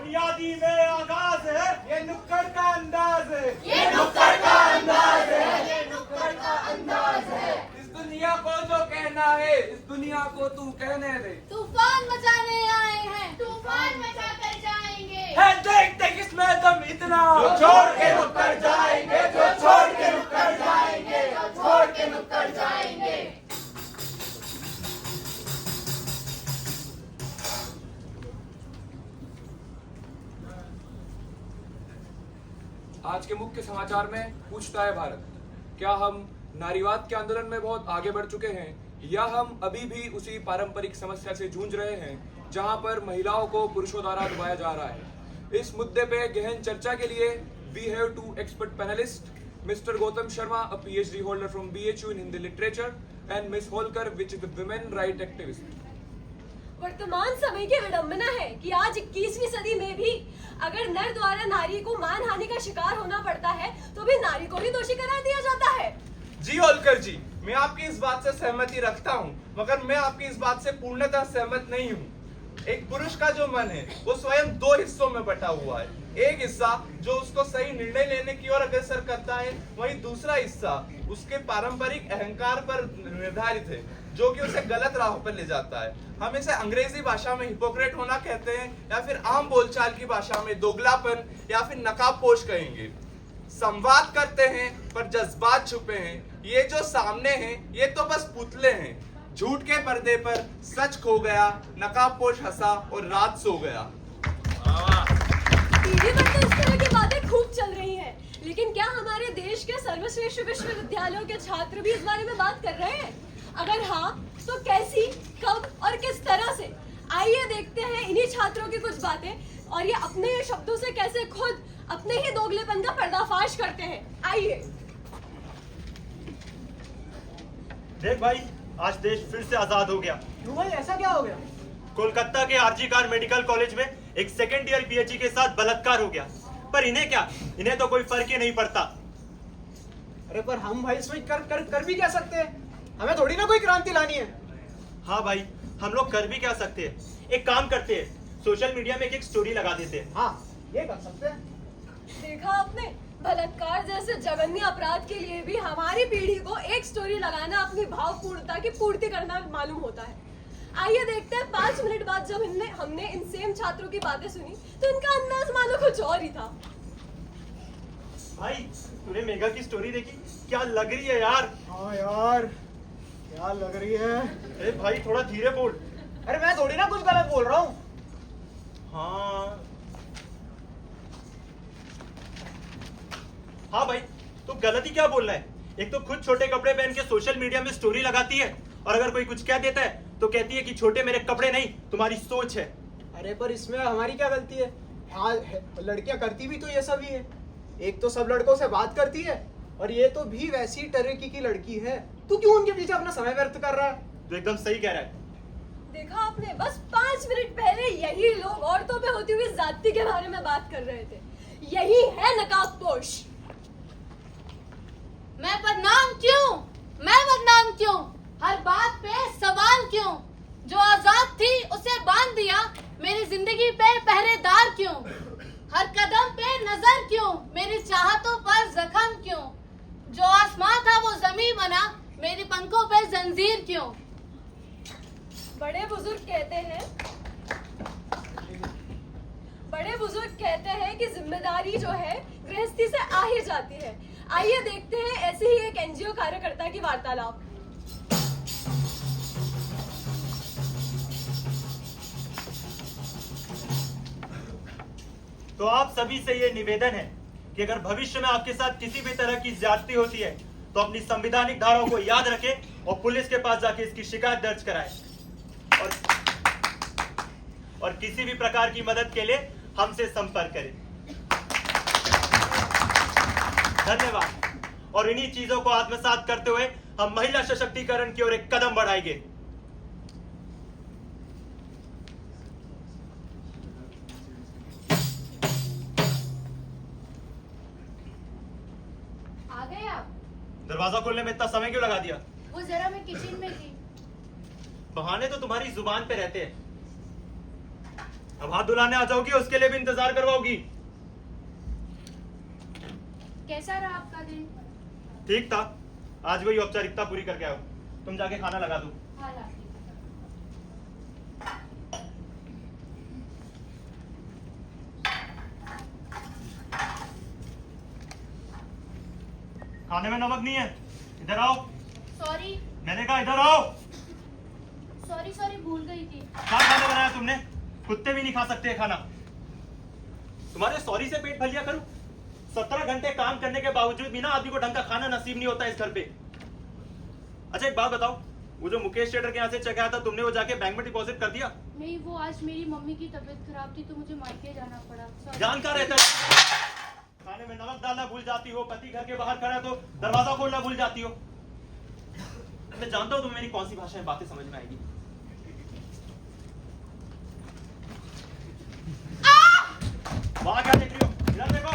बुनियादी में आगाज है, ये नुक्कड़ का अंदाज है, ये नुक्कड़ का अंदाज है, ये नुक्कड़ का अंदाज है। इस दुनिया को जो कहना है, इस दुनिया को तू कहने दे। तूफान मचाने आए हैं, तूफान मचा कर जाएंगे। है देखते किसमें दम इतना, जो छोड़ के नुक्कड़ जाएंगे, जो छोड़ के नुक्कड़ जाएंगे, जो छोड़ के नुक्कड़ जाएंगे। आज के मुख्य समाचार में पूछता है भारत, क्या हम नारीवाद के आंदोलन में बहुत आगे बढ़ चुके हैं या हम अभी भी उसी पारंपरिक समस्या से जूझ रहे हैं जहां पर महिलाओं को पुरुषों द्वारा दबाया जा रहा है। इस मुद्दे पे गहन चर्चा के लिए we have two expert panelist, mister Gautam Sharma, a PhD holder from BHU in Hindi literature, and Miss Holkar, which is the women right activist. वर्तमान समय की विडंबना है कि आज 21वीं सदी में भी अगर नर द्वारा नारी को मानहानि का शिकार होना पड़ता है तो भी नारी को ही दोषी करार दिया जाता है। जी होलकर जी, मैं आपकी इस बात से सहमति रखता हूँ, मगर मैं आपकी इस बात से पूर्णतः सहमत नहीं हूँ। एक पुरुष का जो मन है वो स्वयं दो हिस्सों में बटा हुआ है। एक हिस्सा जो उसको सही निर्णय लेने की ओर अग्रसर करता है, वहीं दूसरा हिस्सा उसके पारंपरिक अहंकार पर निर्धारित है, जो कि उसे गलत राह पर ले जाता है। हम इसे अंग्रेजी भाषा में हिपोक्रेट होना कहते हैं या फिर आम बोलचाल की भाषा में दोगलापन या फिर नकाबपोश कहेंगे। संवाद करते हैं पर जज्बात छुपे हैं। ये जो सामने हैं ये तो बस पुतले हैं। झूठ के पर्दे पर सच खो गया, नकाबपोश हंसा और रात सो गया। टीवी पर तो इस तरह की बातें खूब चल रही हैं, लेकिन क्या हमारे देश के सर्वश्रेष्ठ विश्वविद्यालयों के छात्र भी इस बारे में बात कर रहे हैं? अगर हाँ, तो कैसी, कब और किस तरह से? आइए देखते हैं इन्हीं छात्रों की कुछ बातें और ये अपने शब्दों से कैसे खुद अपने ही दोगलेपन का पर्दाफाश करते हैं। आइए। देख भाई, आज देश फिर से आजाद हो गया। क्यों भाई, ऐसा क्या हो गया? कोलकाता के आरजी कार मेडिकल कॉलेज में एक सेकेंड ईयर पीएचडी के साथ बलात्कार हो गया, पर इन्हें क्या, इन्हें तो कोई फर्क ही नहीं पड़ता। अरे पर हम भाई इसमें कर भी क्या सकते हैं? हमें थोड़ी ना कोई क्रांति लानी है। हाँ भाई, हम लोग कर भी क्या सकते हैं? एक काम करते हैं, सोशल मीडिया में एक स्टोरी लगा देते हैं। हाँ, ये कर सकते हैं। देखा आपने, बलात्कार जैसे जघन्य अपराध के लिए भी हमारी पीढ़ी को एक स्टोरी लगाना अपनी भावपूर्णता की पूर्ति करना मालूम होता है। आइए देखते हैं 5 मिनट बाद जब हमने इन सेम छात्रों की बातें सुनी तो इनका अंदाज मानो कुछ और ही था। भाई, तूने मेघा की स्टोरी देखी? क्या लग रही है यार? हाँ यार, क्या लग रही है। अरे भाई, थोड़ा धीरे बोल। अरे मैं थोड़ी ना कुछ गलत बोल रहा हूँ। हाँ भाई, तो गलती क्या बोल रहा है? एक तो खुद छोटे कपड़े पहन के सोशल मीडिया में स्टोरी लगाती है और अगर कोई कुछ कह देता है तो कहती है कि छोटे मेरे कपड़े नहीं, तुम्हारी सोच है। अरे पर इसमें हमारी क्या गलती है? हाँ, लड़कियां करती भी तो ये सब ही है। एक तो सब लड़कों से बात करती है और ये तो भी वैसी तरीके की लड़की है। तू क्यों उनके पीछे अपना समय व्यर्थ कर रहा है? तो एकदम सही कह रहा है। देखा आपने, बस 5 मिनट पहले यही लोग औरतों पे होती हुई जाति के बारे में बात कर रहे थे। यही है नकाबपोश। मैं बदनाम क्यों? मैं बदनाम क्यों? हर बात पे सवाल क्यों? जो आजाद थी उसे बांध दिया, मेरी जिंदगी पे पहरेदार क्यों? हर कदम पे नजर क्यों? मेरी चाहतों पर जख्म क्यों? जो आसमां था वो जमीन बना, मेरे पंखों पे जंजीर क्यों? बड़े बुजुर्ग कहते हैं कि जिम्मेदारी जो है गृहस्थी से आ ही जाती है। आइए देखते हैं ऐसे ही एक एनजीओ कार्यकर्ता की वार्तालाप। तो आप सभी से ये निवेदन है कि अगर भविष्य में आपके साथ किसी भी तरह की ज्यादती होती है तो अपनी संवैधानिक धाराओं को याद रखें और पुलिस के पास जाके इसकी शिकायत दर्ज कराएं और किसी भी प्रकार की मदद के लिए हमसे संपर्क करें। धन्यवाद। और इन्हीं चीजों को आत्मसात करते हुए हम महिला सशक्तिकरण की ओर एक कदम बढ़ाएंगे। आ गए आप? दरवाजा खोलने में इतना समय क्यों लगा दिया? वो जरा मैं किचन में थी। बहाने तो तुम्हारी जुबान पे रहते हैं। अब हाथ धुलाने आ जाओगी, उसके लिए भी इंतजार करवाओगी। कैसा रहा आपका दिन? ठीक था, आज वही औपचारिकता पूरी करके आओ। तुम जाके खाना लगा दो। हाँ लाती। खाने में नमक नहीं है, इधर आओ। सॉरी मैंने कहा इधर आओ। सॉरी सॉरी, भूल गई थी। क्या खाना बनाया तुमने? कुत्ते भी नहीं खा सकते खाना। तुम्हारे सॉरी से पेट भलिया करूं? 17 घंटे काम करने के बावजूद भी ना आदमी को ढंग का खाना नसीब नहीं होता इस घर पे। अच्छा एक बात बताओ, वो जो मुकेश ट्रेडर के यहाँ से चेक आया था, तुमने वो जाके बैंक में डिपॉजिट कर दिया? नहीं, वो आज मेरी मम्मी की तबीयत खराब थी तो मुझे मायके जाना पड़ा। Sorry। जान का रहता है? खाने में नमक डालना भूल जाती हो, पति घर के बाहर खड़ा है तो दरवाजा खोलना भूल जाती हो। मैं जानता हूं तुम्हें मेरी कौन सी भाषा में बातें समझ में आएगी। वहां क्या देख रही हो? इधर देखो।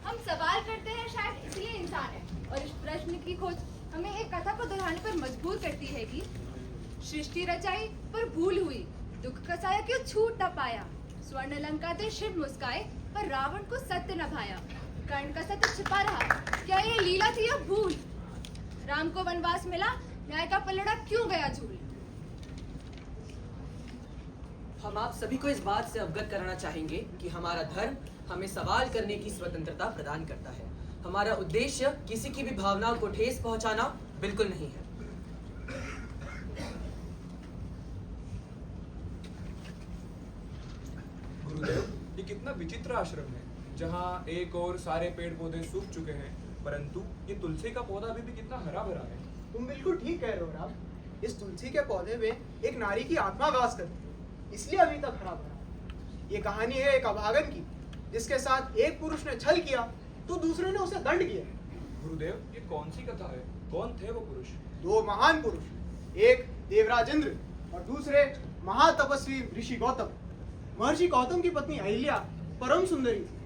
हम सवाल करते हैं शायद इसलिए इंसान है, और इस प्रश्न की खोज हमें एक कथा को दोहराने पर मजबूर करती है कि सृष्टि रचाई पर भूल हुई, दुख कसाया क्यों छूट न पाया, स्वर्ण लंका थे शिव मुस्काए पर रावण को सत्य न भाया, कर्ण का सत्य छिपा रहा, क्या ये लीला थी या भूल, राम को वनवास मिला, न्याय का पलड़ा क्यों गया झूल। हम आप सभी को इस बात से अवगत कराना चाहेंगे कि हमारा धर्म हमें सवाल करने की स्वतंत्रता प्रदान करता है। हमारा उद्देश्य किसी की भी भावनाओं को ठेस पहुंचाना बिल्कुल नहीं है। गुरुदेव, ये कितना विचित्र आश्रम है, जहाँ एक और सारे पेड़ पौधे सूख चुके हैं, परंतु ये तुलसी का पौधा अभी भी कितना हरा भरा है। तुम बिल्कुल ठीक कह रहे हो राम। इस तुलसी के पौधे में एक नारी की आत्मा वास करती है, इसलिए अभी तक हरा भरा है। ये कहानी है एक अभागन की, जिसके साथ एक पुरुष ने छल किया तो दूसरे ने उसे दंड किया। गुरुदेव, ये कौन सी कथा है? कौन थे वो पुरुष? दो महान पुरुष, एक देवराज इंद्र और दूसरे महातपस्वी ऋषि गौतम। महर्षि गौतम की पत्नी अहिल्या परम सुंदरी थी,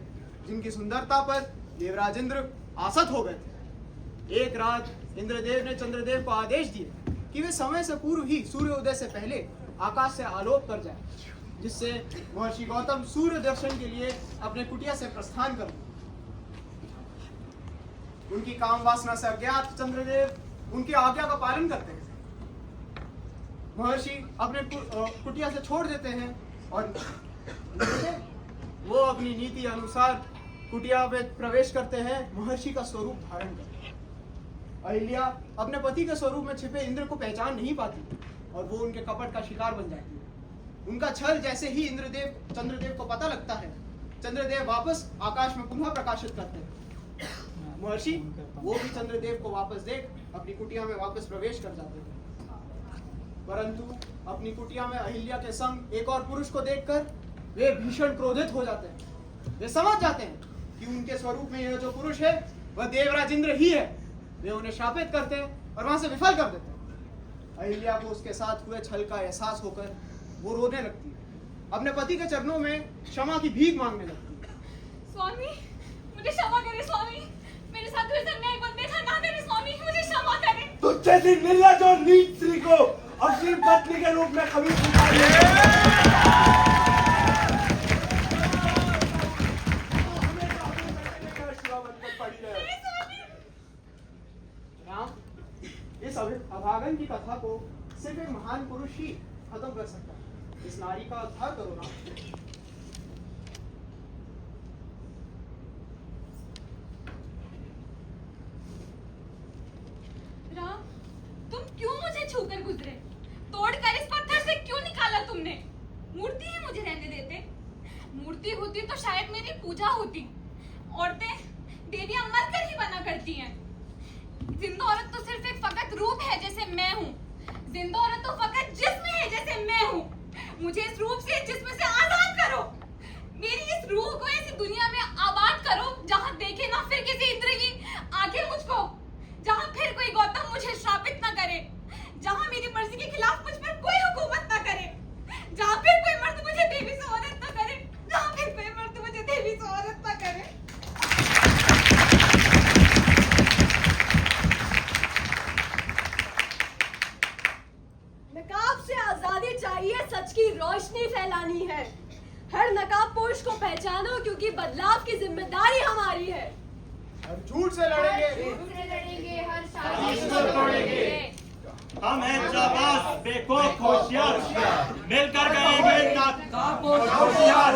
जिनकी सुंदरता पर देवराज इंद्र आसक्त हो गए थे। एक रात इंद्रदेव ने चंद्रदेव को आदेश दिए कि वे समय से पूर्व ही सूर्योदय से पहले आकाश से आलोक कर जाए, जिससे महर्षि गौतम सूर्य दर्शन के लिए अपने कुटिया से प्रस्थान कर। उनकी काम वासना से अज्ञात चंद्रदेव उनकी आज्ञा का पालन करते हैं। महर्षि अपने कुटिया से छोड़ देते हैं और वो अपनी नीति अनुसार कुटिया में प्रवेश करते हैं, महर्षि का स्वरूप धारण करते हैं। अहिल्या अपने पति के स्वरूप में छिपे इंद्र को पहचान नहीं पाती और वो उनके कपट का शिकार बन जाती है। उनका छल जैसे ही चंद्रदेव को पता लगता है, चंद्रदेव वापस आकाश में पुनः प्रकाशित करते हैं। महर्षि वो भी चंद्रदेव को वापस देख अपनी कुटिया में वापस प्रवेश कर जाते हैं, परंतु अपनी कुटिया में अहिल्या के संग एक और पुरुष को देखकर वे भीषण क्रोधित हो जाते हैं। वे समझ जाते हैं कि उनके स्वरूप में यह जो पुरुष है वह देवराज इंद्र ही है। वे उन्हें शापित करते हैं और वहां से विफल कर देते हैं। अहिल्या को उसके साथ हुए छल का एहसास होकर वो रोने लगती है, अपने पति के चरणों में क्षमा की भीख मांगने लगती है। स्वामी, मुझे क्षमा करें स्वामी, मेरे साथ हुए अन्याय को देखा ना करें स्वामी, मुझे क्षमा करें। तुझ जैसी निर्लज और नीच स्त्री को अपनी पत्नी के रूप में कभी राम, इस अभागन की कथा को सिर्फ एक महान पुरुष ही खत्म कर सकता है। इस नारी का उद्धार करो राम। राम, तुम क्यों मुझे छूकर गुजरे? तोड़कर इस पत्थर से क्यों निकाला तुमने? मूर्ति ही मुझे रहने देते। मूर्ति होती तो शायद मेरी पूजा होती। औरतें देवियां मरकर ही बना करती हैं। जिंदा औरत तो सिर्फ एक फकत रूप है जैसे मैं हूँ। जिंदा औरत तो फकत जिस्म है जैसे मैं हूँ। मुझे इस रूप से जिस्म से आजाद करो। मेरी इस रूह को ऐसी दुनिया में आबाद करो जहाँ देखे ना फिर किसी इंद्र की आंखें मुझको, जहाँ फिर कोई गौतम मुझे श्रापित ना करे, जहाँ मेरी मर्जी के खिलाफ मुझ पर कोई हुकूमत ना करे, जहाँ फिर कोई मर्द मुझे देवी से औरत ना करे, जहाँ फिर कोई मर्द मुझे देवी से औरत ना करे। नकाब से आजादी चाहिए, सच की रोशनी फैलानी है। हर नकाब पोश को पहचानो क्योंकि बदलाव की जिम्मेदारी हमारी है। हर झूठ से लड़ेंगे, हर साजिश को तोड़ेंगे। हम हैं जाबाज, बेखौफ, होशियार, मिलकर करेंगे नाकाब और होशियार।